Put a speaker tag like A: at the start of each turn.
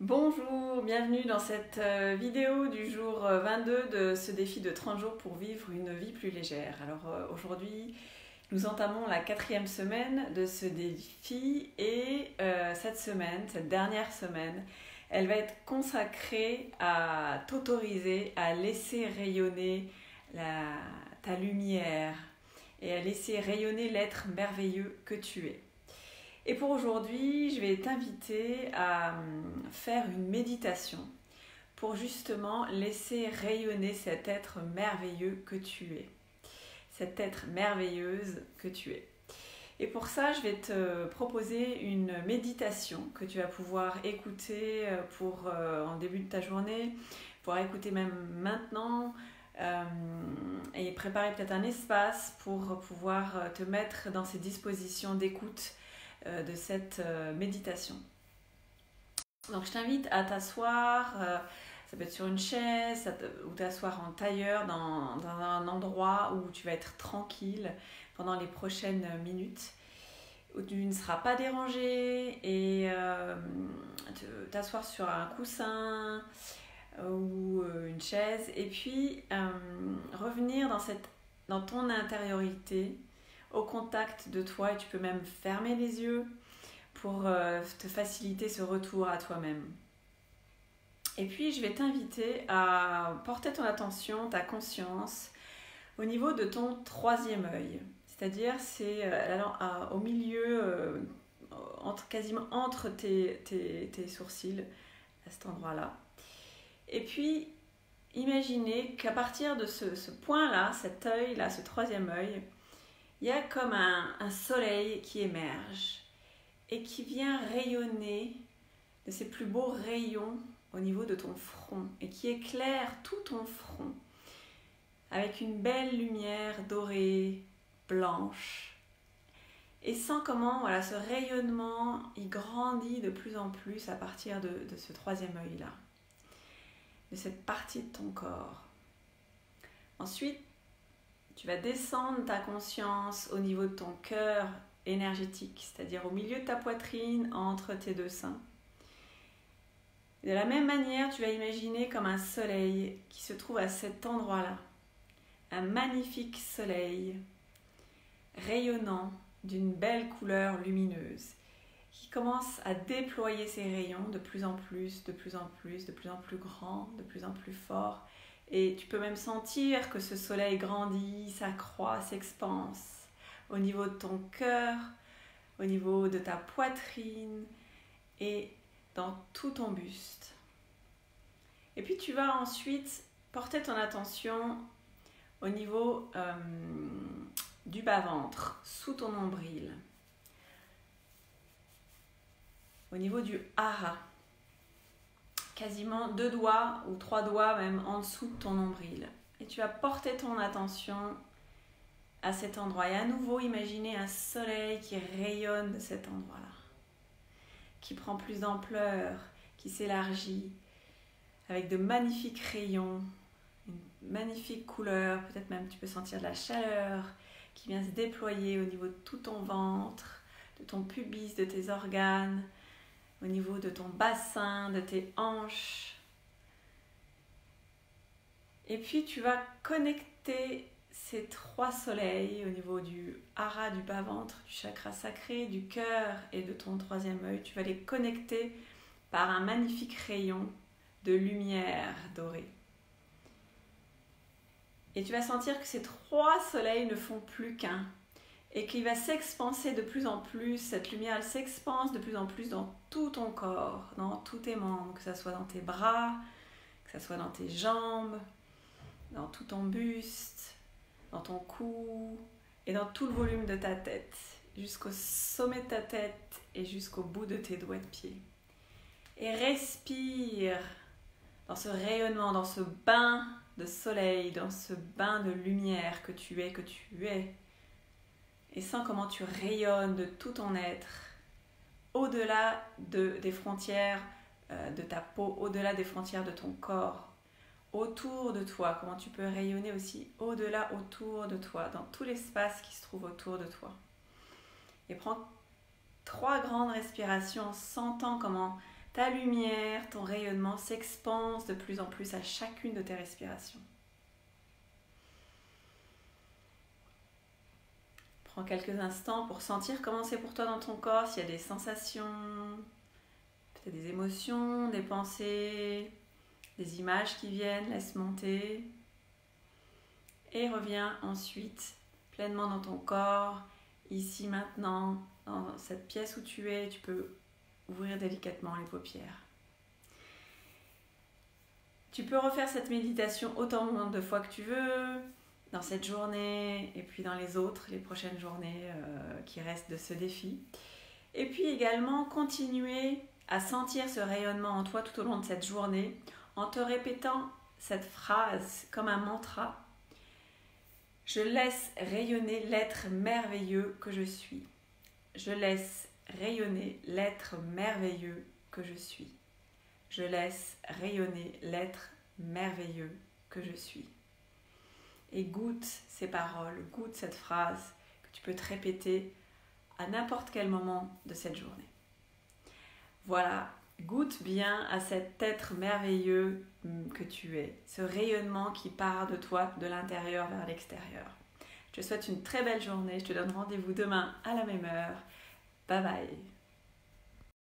A: Bonjour, bienvenue dans cette vidéo du jour 22 de ce défi de 30 jours pour vivre une vie plus légère. Alors aujourd'hui, nous entamons la 4e semaine de ce défi et cette dernière semaine, elle va être consacrée à t'autoriser à laisser rayonner ta lumière et à laisser rayonner l'être merveilleux que tu es. Et pour aujourd'hui, je vais t'inviter à faire une méditation pour justement laisser rayonner cet être merveilleux que tu es, cette être merveilleuse que tu es. Et pour ça, je vais te proposer une méditation que tu vas pouvoir écouter en début de ta journée, pouvoir écouter même maintenant et préparer peut-être un espace pour pouvoir te mettre dans ces dispositions d'écoute de cette méditation. Donc je t'invite à t'asseoir, ça peut être sur une chaise ou t'asseoir en tailleur dans un endroit où tu vas être tranquille pendant les prochaines minutes, où tu ne seras pas dérangé et t'asseoir sur un coussin ou une chaise et puis revenir dans ton intériorité, au contact de toi, et tu peux même fermer les yeux pour te faciliter ce retour à toi-même. Et puis je vais t'inviter à porter ton attention, ta conscience au niveau de ton troisième œil, c'est-à-dire c'est au milieu, quasiment entre tes sourcils, à cet endroit-là. Et puis imaginez qu'à partir de ce point-là, cet œil-là, ce troisième œil, il y a comme un soleil qui émerge et qui vient rayonner de ses plus beaux rayons au niveau de ton front et qui éclaire tout ton front avec une belle lumière dorée, blanche. Et sens comment ce rayonnement il grandit de plus en plus à partir de ce troisième œil-là, de cette partie de ton corps. Ensuite, tu vas descendre ta conscience au niveau de ton cœur énergétique, c'est-à-dire au milieu de ta poitrine, entre tes deux seins. Et de la même manière, tu vas imaginer comme un soleil qui se trouve à cet endroit-là. Un magnifique soleil rayonnant d'une belle couleur lumineuse qui commence à déployer ses rayons de plus en plus, de plus en plus, de plus en plus grand, de plus en plus fort. Et tu peux même sentir que ce soleil grandit, s'accroît, s'expanse au niveau de ton cœur, au niveau de ta poitrine et dans tout ton buste. Et puis tu vas ensuite porter ton attention au niveau du bas-ventre, sous ton nombril, au niveau du hara. Quasiment 2 doigts ou 3 doigts même en dessous de ton nombril. Et tu vas porter ton attention à cet endroit. Et à nouveau, imaginer un soleil qui rayonne de cet endroit-là, qui prend plus d'ampleur, qui s'élargit, avec de magnifiques rayons, une magnifique couleur. Peut-être même tu peux sentir de la chaleur qui vient se déployer au niveau de tout ton ventre, de ton pubis, de tes organes, au niveau de ton bassin, de tes hanches. Et puis tu vas connecter ces 3 soleils au niveau du hara, du bas-ventre, du chakra sacré, du cœur et de ton troisième œil. Tu vas les connecter par un magnifique rayon de lumière dorée. Et tu vas sentir que ces 3 soleils ne font plus qu'un. Et qu'il va s'expanser de plus en plus, cette lumière elle s'expanse de plus en plus dans tout ton corps, dans tous tes membres, que ce soit dans tes bras, que ce soit dans tes jambes, dans tout ton buste, dans ton cou et dans tout le volume de ta tête, jusqu'au sommet de ta tête et jusqu'au bout de tes doigts de pied. Et respire dans ce rayonnement, dans ce bain de soleil, dans ce bain de lumière que tu es, et sens comment tu rayonnes de tout ton être, au-delà des frontières de ta peau, au-delà des frontières de ton corps, autour de toi, comment tu peux rayonner aussi au-delà, autour de toi, dans tout l'espace qui se trouve autour de toi. Et prends 3 grandes respirations en sentant comment ta lumière, ton rayonnement s'expanse de plus en plus à chacune de tes respirations. Prends quelques instants pour sentir comment c'est pour toi dans ton corps, s'il y a des sensations, peut-être des émotions, des pensées, des images qui viennent, laisse monter. Et reviens ensuite pleinement dans ton corps, ici maintenant, dans cette pièce où tu es, tu peux ouvrir délicatement les paupières. Tu peux refaire cette méditation autant de fois que tu veux, dans cette journée et puis dans les prochaines journées qui restent de ce défi. Et puis également continuer à sentir ce rayonnement en toi tout au long de cette journée en te répétant cette phrase comme un mantra. Je laisse rayonner l'être merveilleux que je suis. Je laisse rayonner l'être merveilleux que je suis. Je laisse rayonner l'être merveilleux que je suis. Et goûte ces paroles, goûte cette phrase que tu peux te répéter à n'importe quel moment de cette journée. Voilà, goûte bien à cet être merveilleux que tu es, ce rayonnement qui part de toi, de l'intérieur vers l'extérieur. Je te souhaite une très belle journée, je te donne rendez-vous demain à la même heure. Bye bye.